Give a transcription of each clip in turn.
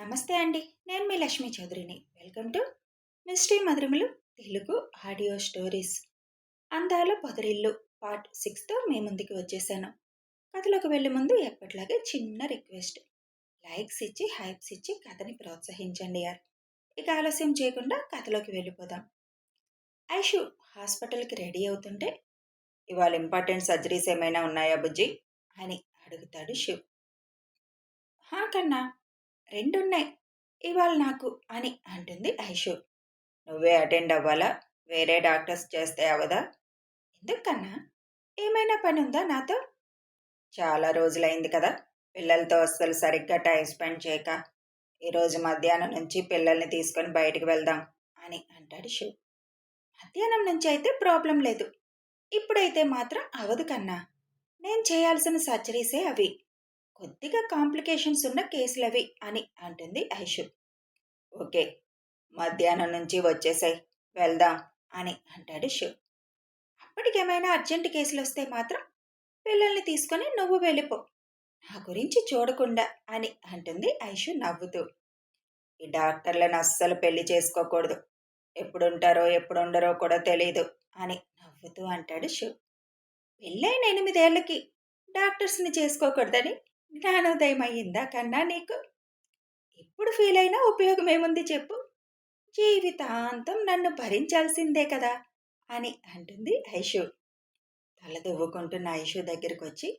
నమస్తే అండి. నేను మీ లక్ష్మీ చౌదరిని. వెల్కమ్ టు మిస్టరీ మధురిమలు తెలుగు ఆడియో స్టోరీస్. అందాల పొదరిల్లు పార్ట్ 6తో మీ ముందుకు వచ్చేసాను. కథలోకి వెళ్ళే ముందు ఎప్పటిలాగే చిన్న రిక్వెస్ట్. లైక్స్ ఇచ్చి హైప్స్ ఇచ్చి కథని ప్రోత్సహించండి యార్. ఇక ఆలస్యం చేయకుండా కథలోకి వెళ్ళిపోదాం. ఐషు హాస్పిటల్కి రెడీ అవుతుంటే, ఇవాళ ఇంపార్టెంట్ సర్జరీస్ ఏమైనా ఉన్నాయా బుజ్జి అని అడుగుతాడు శివ్. హా కన్నా, రెండున్నాయి ఇవాళ నాకు అని అంటుంది ఐషు. నువ్వే అటెండ్ అవ్వాలా? వేరే డాక్టర్స్ చేస్తే అవదా? ఎందుకన్నా, ఏమైనా పని ఉందా నాతో? చాలా రోజులైంది కదా పిల్లలతో అస్సలు సరిగ్గా టైం స్పెండ్ చేయక. ఈరోజు మధ్యాహ్నం నుంచి పిల్లల్ని తీసుకొని బయటికి వెళ్దాం అని అంటాడు శివ్. మధ్యాహ్నం నుంచి అయితే ప్రాబ్లం లేదు, ఇప్పుడైతే మాత్రం అవదు కన్నా. నేను చేయాల్సిన సర్జరీసే అవి. కొద్దిగా కాంప్లికేషన్స్ ఉన్న కేసులవి అని అంటుంది ఐషు. ఓకే, మధ్యాహ్నం నుంచి వచ్చేసాయి, వెళ్దాం అని అంటాడు శివ్. అప్పటికేమైనా అర్జెంట్ కేసులు వస్తే మాత్రం పిల్లల్ని తీసుకొని నువ్వు వెళ్ళిపో, నా గురించి చూడకుండా అని అంటుంది ఐషు నవ్వుతూ. ఈ డాక్టర్లను అస్సలు పెళ్లి చేసుకోకూడదు, ఎప్పుడుంటారో ఎప్పుడుండరో కూడా తెలీదు అని నవ్వుతూ అంటాడు శివ్. పెళ్ళైన 8 ఏళ్లకి డాక్టర్స్ని చేసుకోకూడదని జ్ఞానోదయం అయ్యిందా కన్నా నీకు? ఇప్పుడు ఫీల్ అయినా ఉపయోగం ఏముంది చెప్పు? జీవితాంతం నన్ను భరించాల్సిందే కదా అని అంటుంది ఐషు. తల దువ్వుకుంటున్న ఐషు దగ్గరికి వచ్చి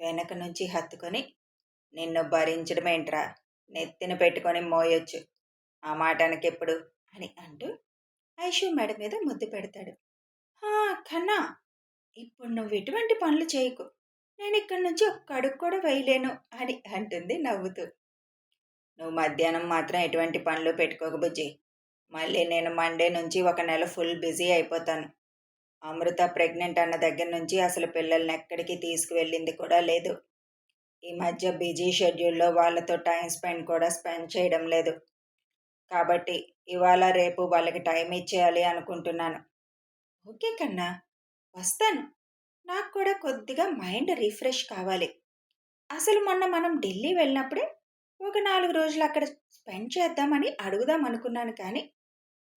వెనక నుంచి హత్తుకొని, నిన్ను భరించడం ఏంట్రా, నెత్తిన పెట్టుకొని మోయొచ్చు, ఆ మాటానికి ఎప్పుడు అని అంటూ ఐషు మెడ మీద ముద్దు పెడతాడు. కన్నా, ఇప్పుడు నువ్వు ఎటువంటి పనులు చేయకు, నేను ఇక్కడి నుంచి ఒక్క అడుగు కూడా వేయలేను అని అంటుంది నవ్వుతూ. నువ్వు మధ్యాహ్నం మాత్రం ఎటువంటి పనులు పెట్టుకోక బుజ్జి. మళ్ళీ నేను మండే నుంచి 1 నెల ఫుల్ బిజీ అయిపోతాను. అమృత ప్రెగ్నెంట్ అన్న దగ్గర నుంచి అసలు పిల్లల్ని ఎక్కడికి తీసుకువెళ్ళింది కూడా లేదు. ఈ మధ్య బిజీ షెడ్యూల్లో వాళ్ళతో టైం స్పెండ్ చేయడం లేదు. కాబట్టి ఇవాళ రేపు వాళ్ళకి టైం ఇచ్చేయాలి అనుకుంటున్నాను. ఓకే కన్నా, వస్తాను. నాకు కూడా కొద్దిగా మైండ్ రిఫ్రెష్ కావాలి. అసలు మొన్న మనం ఢిల్లీ వెళ్ళినప్పుడే ఒక 4 రోజులు అక్కడ స్పెండ్ చేద్దామని అడుగుదాం అనుకున్నాను, కానీ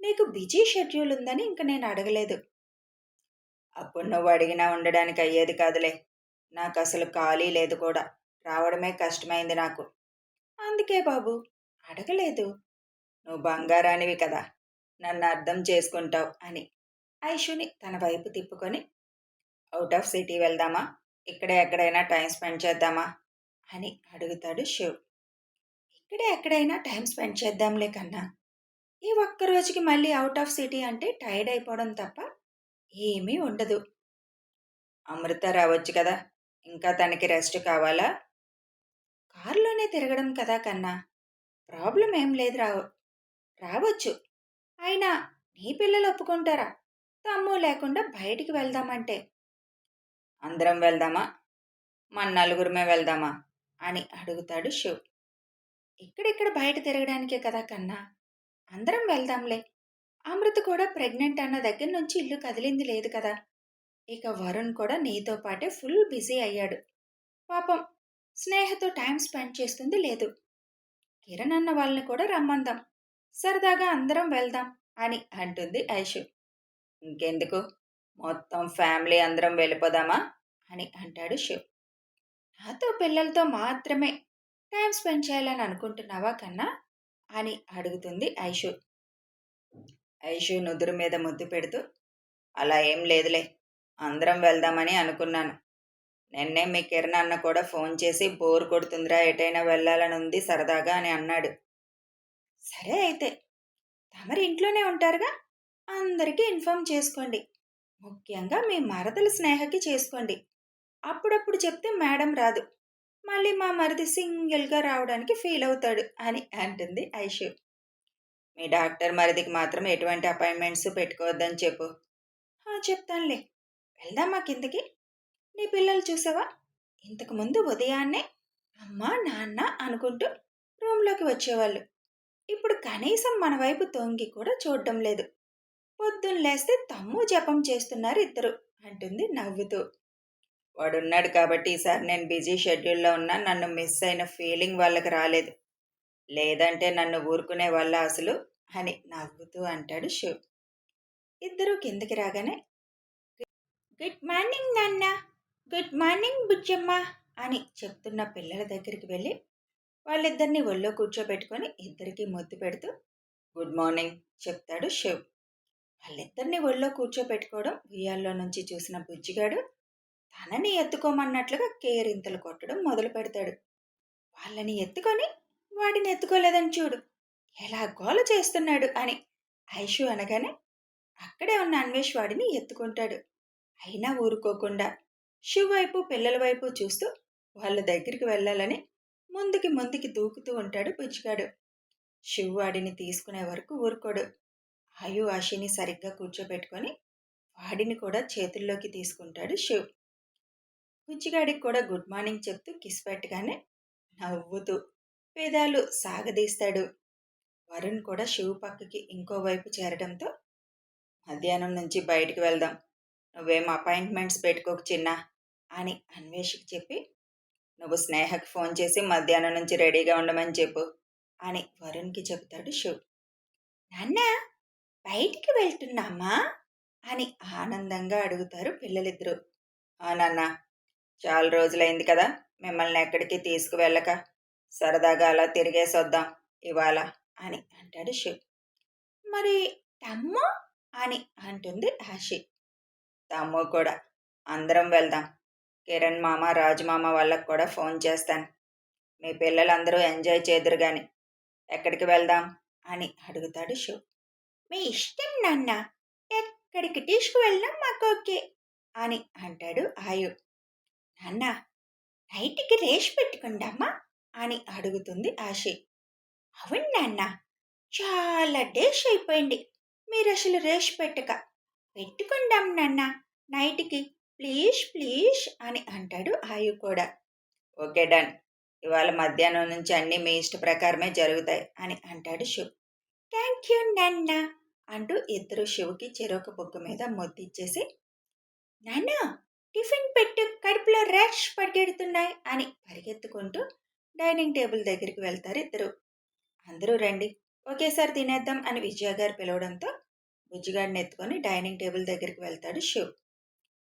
నీకు బిజీ షెడ్యూల్ ఉందని ఇంక నేను అడగలేదు. అప్పుడు నువ్వు అడిగినా ఉండడానికి అయ్యేది కాదులే, నాకు అసలు ఖాళీ లేదు కూడా, రావడమే కష్టమైంది నాకు. అందుకే బాబు అడగలేదు. నువ్వు బంగారానివి కదా, నన్ను అర్థం చేసుకుంటావు అని ఐషుని తన వైపు తిప్పుకొని, అవుట్ ఆఫ్ సిటీ వెళ్దామా, ఇక్కడే ఎక్కడైనా టైం స్పెండ్ చేద్దామా అని అడుగుతాడు శివ్. ఇక్కడే ఎక్కడైనా టైం స్పెండ్ చేద్దాంలే కన్నా. ఈ ఒక్క రోజుకి మళ్ళీ అవుట్ ఆఫ్ సిటీ అంటే టైర్డ్ అయిపోవడం తప్ప ఏమీ ఉండదు. అమృత రావచ్చు కదా, ఇంకా తనకి రెస్ట్ కావాలా? కారులోనే తిరగడం కదా కన్నా, ప్రాబ్లం ఏం లేదు, రావచ్చు. అయినా నీ పిల్లలు ఒప్పుకుంటారా తమ్ము లేకుండా బయటికి వెళ్దామంటే? అందరం వెళ్దామా, మన నలుగురమే వెళ్దామా అని అడుగుతాడు శివ్. ఇక్కడిక్కడ బయట తిరగడానికే కదా కన్నా, అందరం వెళ్దాంలే. అమృత కూడా ప్రెగ్నెంట్ అన్న దగ్గర నుంచి ఇల్లు కదిలింది లేదు కదా. ఇక వరుణ్ కూడా నీతో పాటే ఫుల్ బిజీ అయ్యాడు. పాపం స్నేహతో టైం స్పెండ్ చేస్తుంది లేదు. కిరణ్ అన్న వాళ్ళని కూడా రమ్మందాం, సరదాగా అందరం వెళ్దాం అని అంటుంది ఐషు. ఇంకెందుకు, మొత్తం ఫ్యామిలీ అందరం వెళ్ళిపోదామా అని అంటాడు శివ్. నాతో పిల్లలతో మాత్రమే టైం స్పెండ్ చేయాలని అనుకుంటున్నావా కన్నా అని అడుగుతుంది ఐషు. ఐషు నుదురు మీద ముద్దు పెడుతూ, అలా ఏం లేదులే, అందరం వెళ్దామని అనుకున్నాను. నిన్నే మీ కిరణ్ అన్న కూడా ఫోన్ చేసి బోర్ కొడుతుందిరా, ఎటైనా వెళ్ళాలని ఉంది సరదాగా అని అన్నాడు. సరే అయితే, తమరి ఇంట్లోనే ఉంటారుగా, అందరికీ ఇన్ఫామ్ చేసుకోండి. ముఖ్యంగా మీ మరదల స్నేహకి చేసుకోండి. అప్పుడప్పుడు చెప్తే మేడం రాదు, మళ్ళీ మా మరిది సింగిల్గా రావడానికి ఫీల్ అవుతాడు అని అంటుంది ఐషు. మీ డాక్టర్ మరిదికి మాత్రం ఎటువంటి అపాయింట్మెంట్స్ పెట్టుకోవద్దని చెప్పు. చెప్తానులే. వెళ్దామా కిందకి? నీ పిల్లలు చూసావా, ఇంతకుముందు ఉదయాన్నే అమ్మ నాన్న అనుకుంటూ రూమ్లోకి వచ్చేవాళ్ళు. ఇప్పుడు కనీసం మన వైపు తొంగి కూడా చూడడం లేదు. పొద్దున్న లేస్తే తమ్ము జపం చేస్తున్నారు ఇద్దరు అంటుంది నవ్వుతూ. వాడున్నాడు కాబట్టి ఈసారి నేను బిజీ షెడ్యూల్లో ఉన్నా, నన్ను మిస్ అయిన ఫీలింగ్ వాళ్ళకి రాలేదు. లేదంటే నన్ను ఊరుకునే వాళ్ళ అసలు అని నవ్వుతూ అంటాడు శివ్. ఇద్దరూ కిందకి రాగానే గుడ్ మార్నింగ్ నాన్న, గుడ్ మార్నింగ్ బుజ్జమ్మ అని చెప్తున్న పిల్లల దగ్గరికి వెళ్ళి వాళ్ళిద్దరిని ఒళ్ళో కూర్చోబెట్టుకొని ఇద్దరికీ ముద్దు పెడుతూ గుడ్ మార్నింగ్ చెప్తాడు శివ్. వాళ్ళిద్దరిని ఒళ్ళో కూర్చోబెట్టుకోవడం ఉయ్యాల్లో నుంచి చూసిన బుజ్జిగాడు తనని ఎత్తుకోమన్నట్లుగా కేరింతలు కొట్టడం మొదలు పెడతాడు. వాళ్ళని ఎత్తుకొని వాడిని ఎత్తుకోలేదని చూడు, ఎలా గోల చేస్తున్నాడు అని ఐషు అనగానే అక్కడే ఉన్న అన్వేష్ వాడిని ఎత్తుకుంటాడు. అయినా ఊరుకోకుండా శివ్ వైపు పిల్లల వైపు చూస్తూ వాళ్ళ దగ్గరికి వెళ్ళాలని ముందుకి ముందుకి దూకుతూ ఉంటాడు బుజ్జిగాడు. శివ్ వాడిని తీసుకునే వరకు ఊరుకోడు. ఆశని సరిగ్గా కూర్చోబెట్టుకొని వాడిని కూడా చేతుల్లోకి తీసుకుంటాడు శివ్. బుజ్జిగాడికి కూడా గుడ్ మార్నింగ్ చెప్తూ కిస్ పెట్టగానే నవ్వుతూ పేదాలు సాగదీస్తాడు. వరుణ్ కూడా శివ్ పక్కకి ఇంకోవైపు చేరడంతో మధ్యాహ్నం నుంచి బయటికి వెళ్దాం, నువ్వేం అపాయింట్మెంట్స్ పెట్టుకోకు చిన్నా అని అన్వేష్కి చెప్పి నువ్వు స్నేహకి ఫోన్ చేసి మధ్యాహ్నం నుంచి రెడీగా ఉండమని చెప్పు అని వరుణ్కి చెబుతాడు శివ్. నాన్న బయటికి వెళ్తున్నామా అని ఆనందంగా అడుగుతారు పిల్లలిద్దరూ. నాన్న, చాలా రోజులైంది కదా మిమ్మల్ని ఎక్కడికి తీసుకువెళ్ళక, సరదాగా అలా తిరిగేసొద్దాం ఇవాళ అని అంటాడు శివ్. మరి తమ్ము అని అంటుంది ఆశి. తమ్ము కూడా, అందరం వెళ్దాం. కిరణ్ మామ, రాజు మామ వాళ్ళకు కూడా ఫోన్ చేస్తాను. మీ పిల్లలందరూ ఎంజాయ్ చేదురు గాని ఎక్కడికి వెళ్దాం అని అడుగుతాడు శివ్. మీ ఇష్టం నాన్న, ఎక్కడికి తీసుకువెళ్ళినా మాకు ఓకే అని అంటాడు ఆయు. నాన్న నైట్కి రేష్ పెట్టుకుందామా అని అడుగుతుంది ఆశి. అవును నాన్న, చాలా డేస్ అయిపోయింది మీరు అసలు రేష్ పెట్టుకుందాం నాన్న నైట్కి, ప్లీజ్ ప్లీజ్ అని అంటాడు ఆయు కూడా. ఓకే డన్, ఇవాళ మధ్యాహ్నం నుంచి అన్నీ మీ ఇష్ట ప్రకారమే జరుగుతాయి అని అంటాడు శివ్. థ్యాంక్ యూ నాన్న అంటూ ఇద్దరు శివుకి చెరొక బొగ్గు మీద ముద్దిచ్చేసి నాన్న టిఫిన్ పెట్టు, కడుపులో ర్యాష్ పరిగెడుతున్నాయి అని పరిగెత్తుకుంటూ డైనింగ్ టేబుల్ దగ్గరికి వెళ్తారు ఇద్దరు. అందరూ రండి ఒకేసారి తినేద్దాం అని విజయ గారు పిలవడంతో బుజ్జిగాడిని ఎత్తుకొని డైనింగ్ టేబుల్ దగ్గరికి వెళ్తాడు శివ్.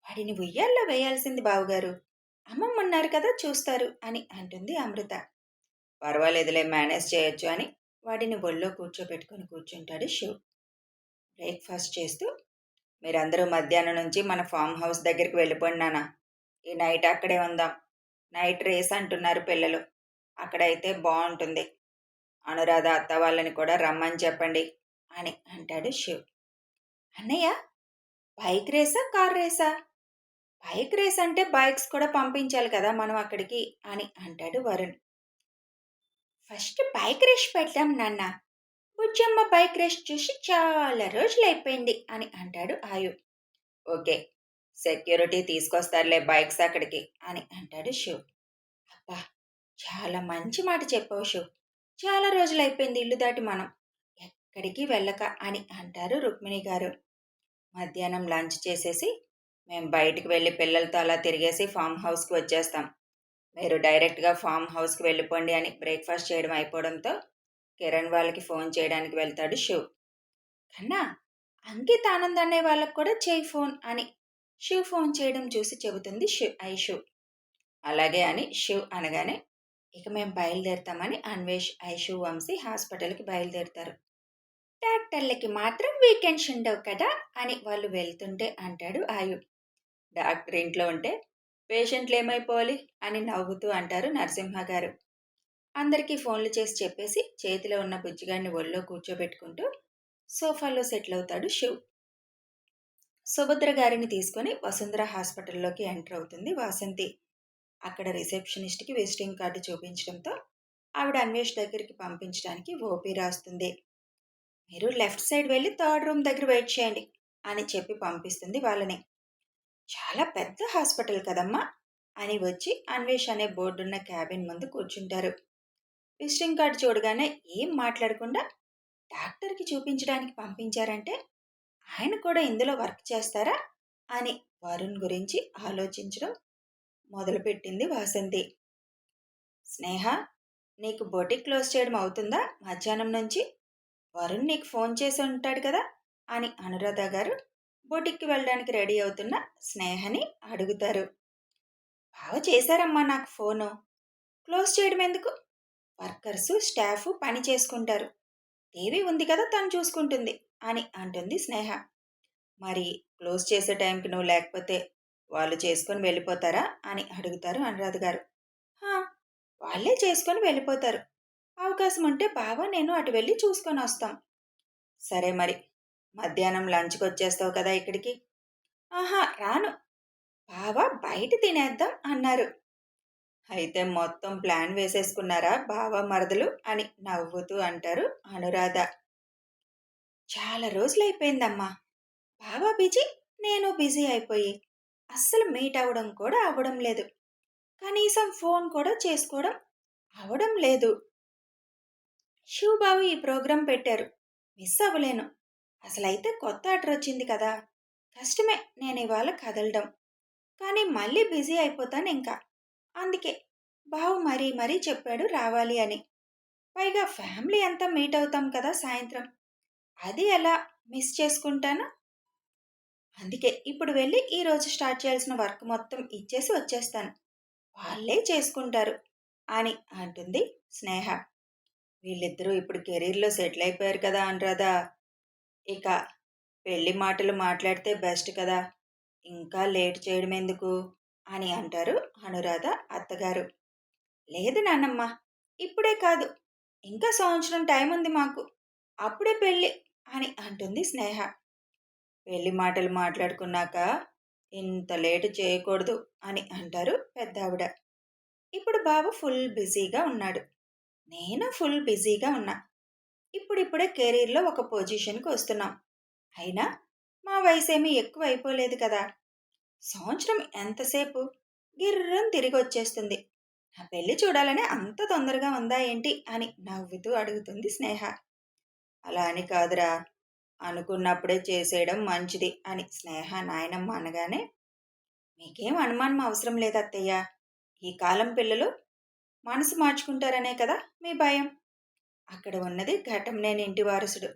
వాడిని ఉయ్యాల్లో వేయాల్సింది బావుగారు, అమ్మమ్మ ఉన్నారు కదా చూస్తారు అని అంటుంది అమృత. పర్వాలేదులే, మేనేజ్ చేయొచ్చు అని వాడిని ఒళ్ళో కూర్చోబెట్టుకొని కూర్చుంటాడు శివ్. బ్రేక్ఫాస్ట్ చేస్తూ మీరందరూ మధ్యాహ్నం నుంచి మన ఫామ్ హౌస్ దగ్గరికి వెళ్ళిపోండి నాన్న, ఈ నైట్ అక్కడే ఉందాం. నైట్ రేస్ అంటున్నారు పిల్లలు, అక్కడైతే బాగుంటుంది. అనురాధ అత్త వాళ్ళని కూడా రమ్మని చెప్పండి అని అంటాడు శివ్. అన్నయ్య బైక్ రేసా కార్ రేసా? బైక్ రేస్ అంటే బైక్స్ కూడా పంపించాలి కదా మనం అక్కడికి అని అంటాడు వరుణ్. ఫస్ట్ బైక్ రేస్ పెడదాం నాన్న, బుజ్జమ్మ బైక్ రేస్ చూసి చాలా రోజులు అయిపోయింది అని అంటాడు ఆయు. ఓకే, సెక్యూరిటీ తీసుకొస్తారులే బైక్స్ అక్కడికి అని అంటాడు శివ్. అబ్బా, చాలా మంచి మాట చెప్పావు శివ్, చాలా రోజులైపోయింది ఇల్లు దాటి మనం ఎక్కడికి వెళ్ళక అని అంటారు రుక్మిణి గారు. మధ్యాహ్నం లంచ్ చేసేసి మేము బయటికి వెళ్ళి పిల్లలతో అలా తిరిగేసి ఫామ్ హౌస్కి వచ్చేస్తాం, మీరు డైరెక్ట్గా ఫామ్ హౌస్కి వెళ్ళిపోండి అని బ్రేక్ఫాస్ట్ చేయడం అయిపోవడంతో కిరణ్ వాళ్ళకి ఫోన్ చేయడానికి వెళ్తాడు శివ్. కన్నా అంకిత్ ఆనంద్ అనే వాళ్ళకు కూడా చేయి ఫోన్ అని శివ్ ఫోన్ చేయడం చూసి చెబుతుంది ఐషు. అలాగే అని శివ్ అనగానే ఇక మేము బయలుదేరుతామని అన్వేష్, ఐషు, వంశీ హాస్పిటల్కి బయలుదేరుతారు. డాక్టర్లకి మాత్రం వీకెండ్స్ ఉండవు కదా అని వాళ్ళు వెళ్తుంటే అంటాడు ఆయు. డాక్టర్ ఇంట్లో ఉంటే పేషెంట్లు ఏమైపోవాలి అని నవ్వుతూ అంటారు నరసింహ గారు. అందరికీ ఫోన్లు చేసి చెప్పేసి చేతిలో ఉన్న బుజ్జిగాడిని ఒళ్ళో కూర్చోబెట్టుకుంటూ సోఫాలో సెటిల్ అవుతాడు శివ్. సుభద్ర గారిని తీసుకొని వసుంధర హాస్పిటల్లోకి ఎంటర్ అవుతుంది వాసంతి. అక్కడ రిసెప్షనిస్ట్కి విజిటింగ్ కార్డు చూపించడంతో ఆవిడ అన్వేష్ దగ్గరికి పంపించడానికి ఓపీ రాస్తుంది. మీరు లెఫ్ట్ సైడ్ వెళ్ళి 3rd రూమ్ దగ్గర వెయిట్ చేయండి అని చెప్పి పంపిస్తుంది వాళ్ళని. చాలా పెద్ద హాస్పిటల్ కదమ్మా అని వచ్చి అన్వేష్ అనే బోర్డున్న క్యాబిన్ ముందు కూర్చుంటారు. విజిటింగ్ కార్డు చూడగానే ఏం మాట్లాడకుండా డాక్టర్కి చూపించడానికి పంపించారంటే ఆయన కూడా ఇందులో వర్క్ చేస్తారా అని వరుణ్ గురించి ఆలోచించడం మొదలుపెట్టింది వాసంతి. స్నేహ, నీకు బొటిక్ క్లోజ్ చేయడం అవుతుందా మధ్యాహ్నం నుంచి? వరుణ్ నీకు ఫోన్ చేసి ఉంటాడు కదా అని అనురాధ గారు బొటిక్కి వెళ్ళడానికి రెడీ అవుతున్న స్నేహని అడుగుతారు. బావ చేశారమ్మా నాకు ఫోను. క్లోజ్ చేయడం ఎందుకు? వర్కర్స్ స్టాఫ్ పని చేసుకుంటారు. టీవీ ఉంది కదా తను చూసుకుంటుంది అని అంటుంది స్నేహ. మరి క్లోజ్ చేసే టైంకి నువ్వు లేకపోతే వాళ్ళు చేసుకొని వెళ్ళిపోతారా అని అడుగుతారు అనురాధ గారు. "హా, వాళ్ళే చేసుకొని వెళ్ళిపోతారు. అవకాశం ఉంటే బావ నేను అటు వెళ్ళి చూసుకొని వస్తాం." సరే మరి మధ్యాహ్నం లంచ్కి వచ్చేస్తావు కదా ఇక్కడికి? ఆహా రాను, బావ బయట తినేద్దాం అన్నారు. అయితే మొత్తం ప్లాన్ వేసేసుకున్నారా బావ మరదలు అని నవ్వుతూ అంటారు అనురాధ. చాలా రోజులైపోయిందమ్మా, బావ బిజీ, నేను బిజీ అయిపోయి అస్సలు మీట్ అవ్వడం కూడా అవ్వడం లేదు. కనీసం ఫోన్ కూడా చేసుకోవడం అవడం లేదు. శివబాబు ఈ ప్రోగ్రాం పెట్టారు, మిస్ అవ్వలేను. అసలైతే కొత్త ఆర్డర్ వచ్చింది కదా, కష్టమే నేను ఇవాళ కదలడం. కానీ మళ్ళీ బిజీ అయిపోతాను ఇంకా. అందుకే బావు మరీ మరీ చెప్పాడు రావాలి అని. పైగా ఫ్యామిలీ అంతా మీట్ అవుతాం కదా సాయంత్రం, అది ఎలా మిస్ చేసుకుంటాను? అందుకే ఇప్పుడు వెళ్ళి ఈరోజు స్టార్ట్ చేయాల్సిన వర్క్ మొత్తం ఇచ్చేసి వచ్చేస్తాను, వాళ్ళే చేసుకుంటారు అని అంటుంది స్నేహ. వీళ్ళిద్దరూ ఇప్పుడు కెరీర్లో సెటిల్ అయిపోయారు కదా అనురాధ, ఇక పెళ్లి మాటలు మాట్లాడితే బెస్ట్ కదా, ఇంకా లేట్ చేయడం ఎందుకు అని అంటారు అనురాధ అత్తగారు. లేదు నాన్నమ్మ, ఇప్పుడే కాదు, ఇంకా సంవత్సరం టైం ఉంది మాకు, అప్పుడే పెళ్ళి అని అంటుంది స్నేహ. పెళ్లి మాటలు మాట్లాడుకున్నాక ఇంత లేటు చేయకూడదు అని అంటారు పెద్దావిడ. ఇప్పుడు బాబు ఫుల్ బిజీగా ఉన్నాడు, నేను ఫుల్ బిజీగా ఉన్నా. ఇప్పుడిప్పుడే కెరీర్లో ఒక పొజిషన్కి వస్తున్నాం. అయినా మా వయసేమీ ఎక్కువ అయిపోలేదు కదా, సంవత్సరం ఎంతసేపు గిర్రం తిరిగి వచ్చేస్తుంది. నా పెళ్లి చూడాలని అంత తొందరగా ఉందా ఏంటి అని నవ్వుతూ అడుగుతుంది స్నేహ. అలా అని కాదురా, అనుకున్నప్పుడే చేసేయడం మంచిది అని స్నేహ నాయనమ్మ అనగానే, మీకేం అనుమానం అవసరం లేదు అత్తయ్య, ఈ కాలం పిల్లలు మనసు మార్చుకుంటారనే కదా మీ భయం. అక్కడ ఉన్నది ఘటంనేని ఇంటి వారసుడు,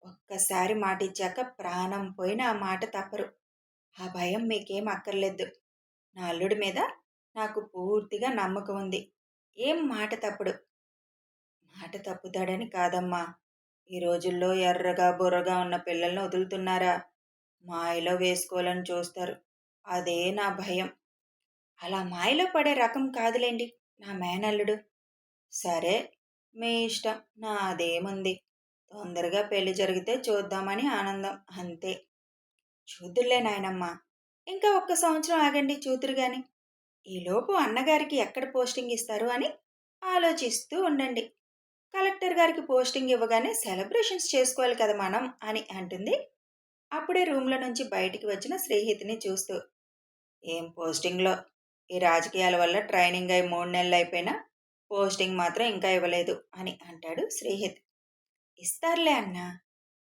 ఒక్కసారి మాటిచ్చాక ప్రాణం పోయిన ఆ మాట తప్పరు. ఆ భయం మీకేం అక్కర్లేదు. నా అల్లుడి మీద నాకు పూర్తిగా నమ్మకం ఉంది, ఏం మాట తప్పుడు. మాట తప్పుతాడని కాదమ్మా, ఈ రోజుల్లో ఎర్రగా బుర్రగా ఉన్న పిల్లల్ని వదులుతున్నారా, మాయలో వేసుకోవాలని చూస్తారు, అదే నా భయం. అలా మాయలో పడే రకం కాదులేండి నా మేనల్లుడు. సరే మీ ఇష్టం, నాదేముంది, తొందరగా పెళ్లి జరిగితే చూద్దామని ఆనందం అంతే. చూద్దురులే నాయనమ్మ, ఇంకా ఒక్క సంవత్సరం ఆగండి చూతురు గాని. ఈలోపు అన్నగారికి ఎక్కడ పోస్టింగ్ ఇస్తారు అని ఆలోచిస్తూ ఉండండి. కలెక్టర్ గారికి పోస్టింగ్ ఇవ్వగానే సెలబ్రేషన్స్ చేసుకోవాలి కదా మనం అని అంటుంది. అప్పుడే రూమ్లో నుంచి బయటికి వచ్చిన శ్రీహితిని చూస్తూ, ఏం పోస్టింగ్లో, ఈ రాజకీయాల వల్ల ట్రైనింగ్ అయి 3 నెలలు అయిపోయినా పోస్టింగ్ మాత్రం ఇంకా ఇవ్వలేదు అని అంటాడు శ్రీహిత్. ఇస్తారులే అన్నా,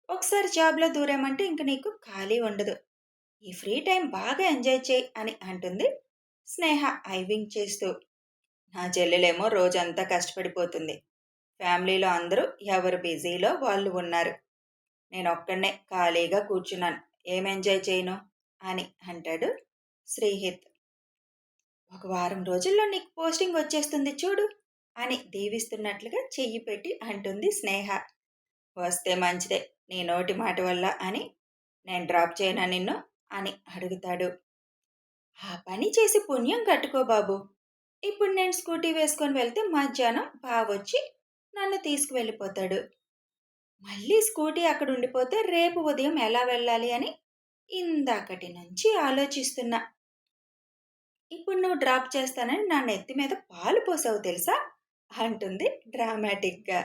ఒకసారి జాబ్లో దూరామంటే ఇంక నీకు ఖాళీ ఉండదు, ఈ ఫ్రీ టైం బాగా ఎంజాయ్ చేయి అని అంటుంది స్నేహ ఐవింగ్ చేస్తూ. నా చెల్లెలేమో రోజంతా కష్టపడిపోతుంది, ఫ్యామిలీలో అందరూ ఎవరు బిజీలో వాళ్ళు ఉన్నారు, నేను ఒక్కడనే ఖాళీగా కూర్చున్నాను, ఏం ఎంజాయ్ చేయను అని అంటాడు శ్రీహిత్. ఒక వారం రోజుల్లో నీకు పోస్టింగ్ వచ్చేస్తుంది చూడు అని దీవిస్తున్నట్లుగా చెయ్యి పెట్టి అంటుంది స్నేహ. వస్తే మంచిదే నీ నోటి మాట వల్ల అని, నేను డ్రాప్ చేయనా నిన్ను అని అడుగుతాడు. ఆ పని చేసి పుణ్యం కట్టుకో బాబు, ఇప్పుడు నేను స్కూటీ వేసుకొని వెళ్తే మధ్యాహ్నం బావొచ్చి నన్ను తీసుకువెళ్ళిపోతాడు. మళ్ళీ స్కూటీ అక్కడ ఉండిపోతే రేపు ఉదయం ఎలా వెళ్ళాలి అని ఇందాకటి నుంచి ఆలోచిస్తున్నా. ఇప్పుడు నువ్వు డ్రాప్ చేస్తానని నా నెత్తి మీద పాలు పోసావు తెలుసా అంటుంది డ్రామాటిక్గా.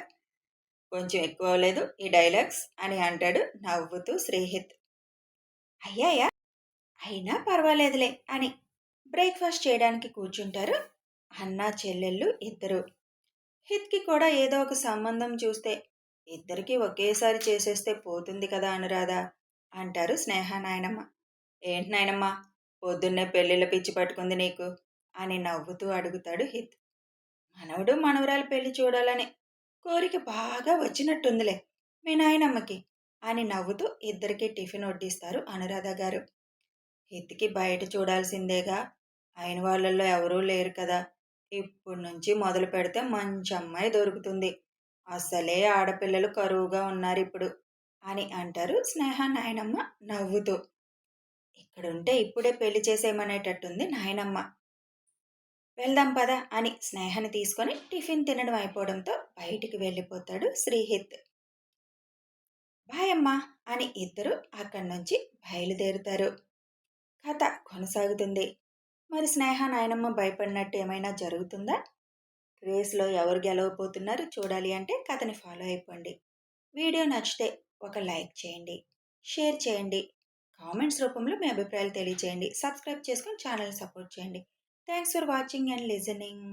కొంచెం ఎక్కువ లేదు ఈ డైలాగ్స్ అని అంటాడు నవ్వుతూ శ్రీహిత్. అయ్యాయా, అయినా పర్వాలేదులే అని బ్రేక్ఫాస్ట్ చేయడానికి కూర్చుంటారు అన్నా చెల్లెళ్ళు ఇద్దరు. హిత్కి కూడా ఏదో ఒక సంబంధం చూస్తే ఇద్దరికీ ఒకేసారి చేసేస్తే పోతుంది కదా అనురాధ అంటారు స్నేహ నాయనమ్మ. ఏంటి నాయనమ్మ, పొద్దున్నే పెళ్ళిళ్ళ పిచ్చి పట్టుకుంది నీకు అని నవ్వుతూ అడుగుతాడు హిత్. మనవడు మనవరాలు పెళ్లి చూడాలని కోరిక బాగా వచ్చినట్టుందిలే మీ నాయనమ్మకి అని నవ్వుతూ ఇద్దరికి టిఫిన్ వడ్డిస్తారు అనురాధ గారు. ఎత్తికి బయట చూడాల్సిందేగా, అయిన వాళ్ళల్లో ఎవరూ లేరు కదా, ఇప్పటి నుంచి మొదలు పెడితే మంచి అమ్మాయి దొరుకుతుంది, అసలే ఆడపిల్లలు కరువుగా ఉన్నారిప్పుడు అని అంటారు స్నేహ నాయనమ్మ నవ్వుతూ. ఇక్కడుంటే ఇప్పుడే పెళ్లి చేసేయమనేటట్టుంది నాయనమ్మ. వెళ్దాం పద అని స్నేహని తీసుకొని టిఫిన్ తినడం అయిపోవడంతో బయటికి వెళ్ళిపోతాడు శ్రీహిత్. బాయ్ అమ్మా అని ఇద్దరు అక్కడి నుంచి బయలుదేరుతారు. కథ కొనసాగుతుంది. మరి స్నేహ నాయనమ్మ భయపడినట్టు ఏమైనా జరుగుతుందా? రేస్లో ఎవరు గెలవబోతున్నారు చూడాలి అంటే కథని ఫాలో అయిపోండి. వీడియో నచ్చితే ఒక లైక్ చేయండి, షేర్ చేయండి, కామెంట్స్ రూపంలో మీ అభిప్రాయాలు తెలియచేయండి, సబ్స్క్రైబ్ చేసుకొని ఛానల్ సపోర్ట్ చేయండి. Thanks for watching and listening.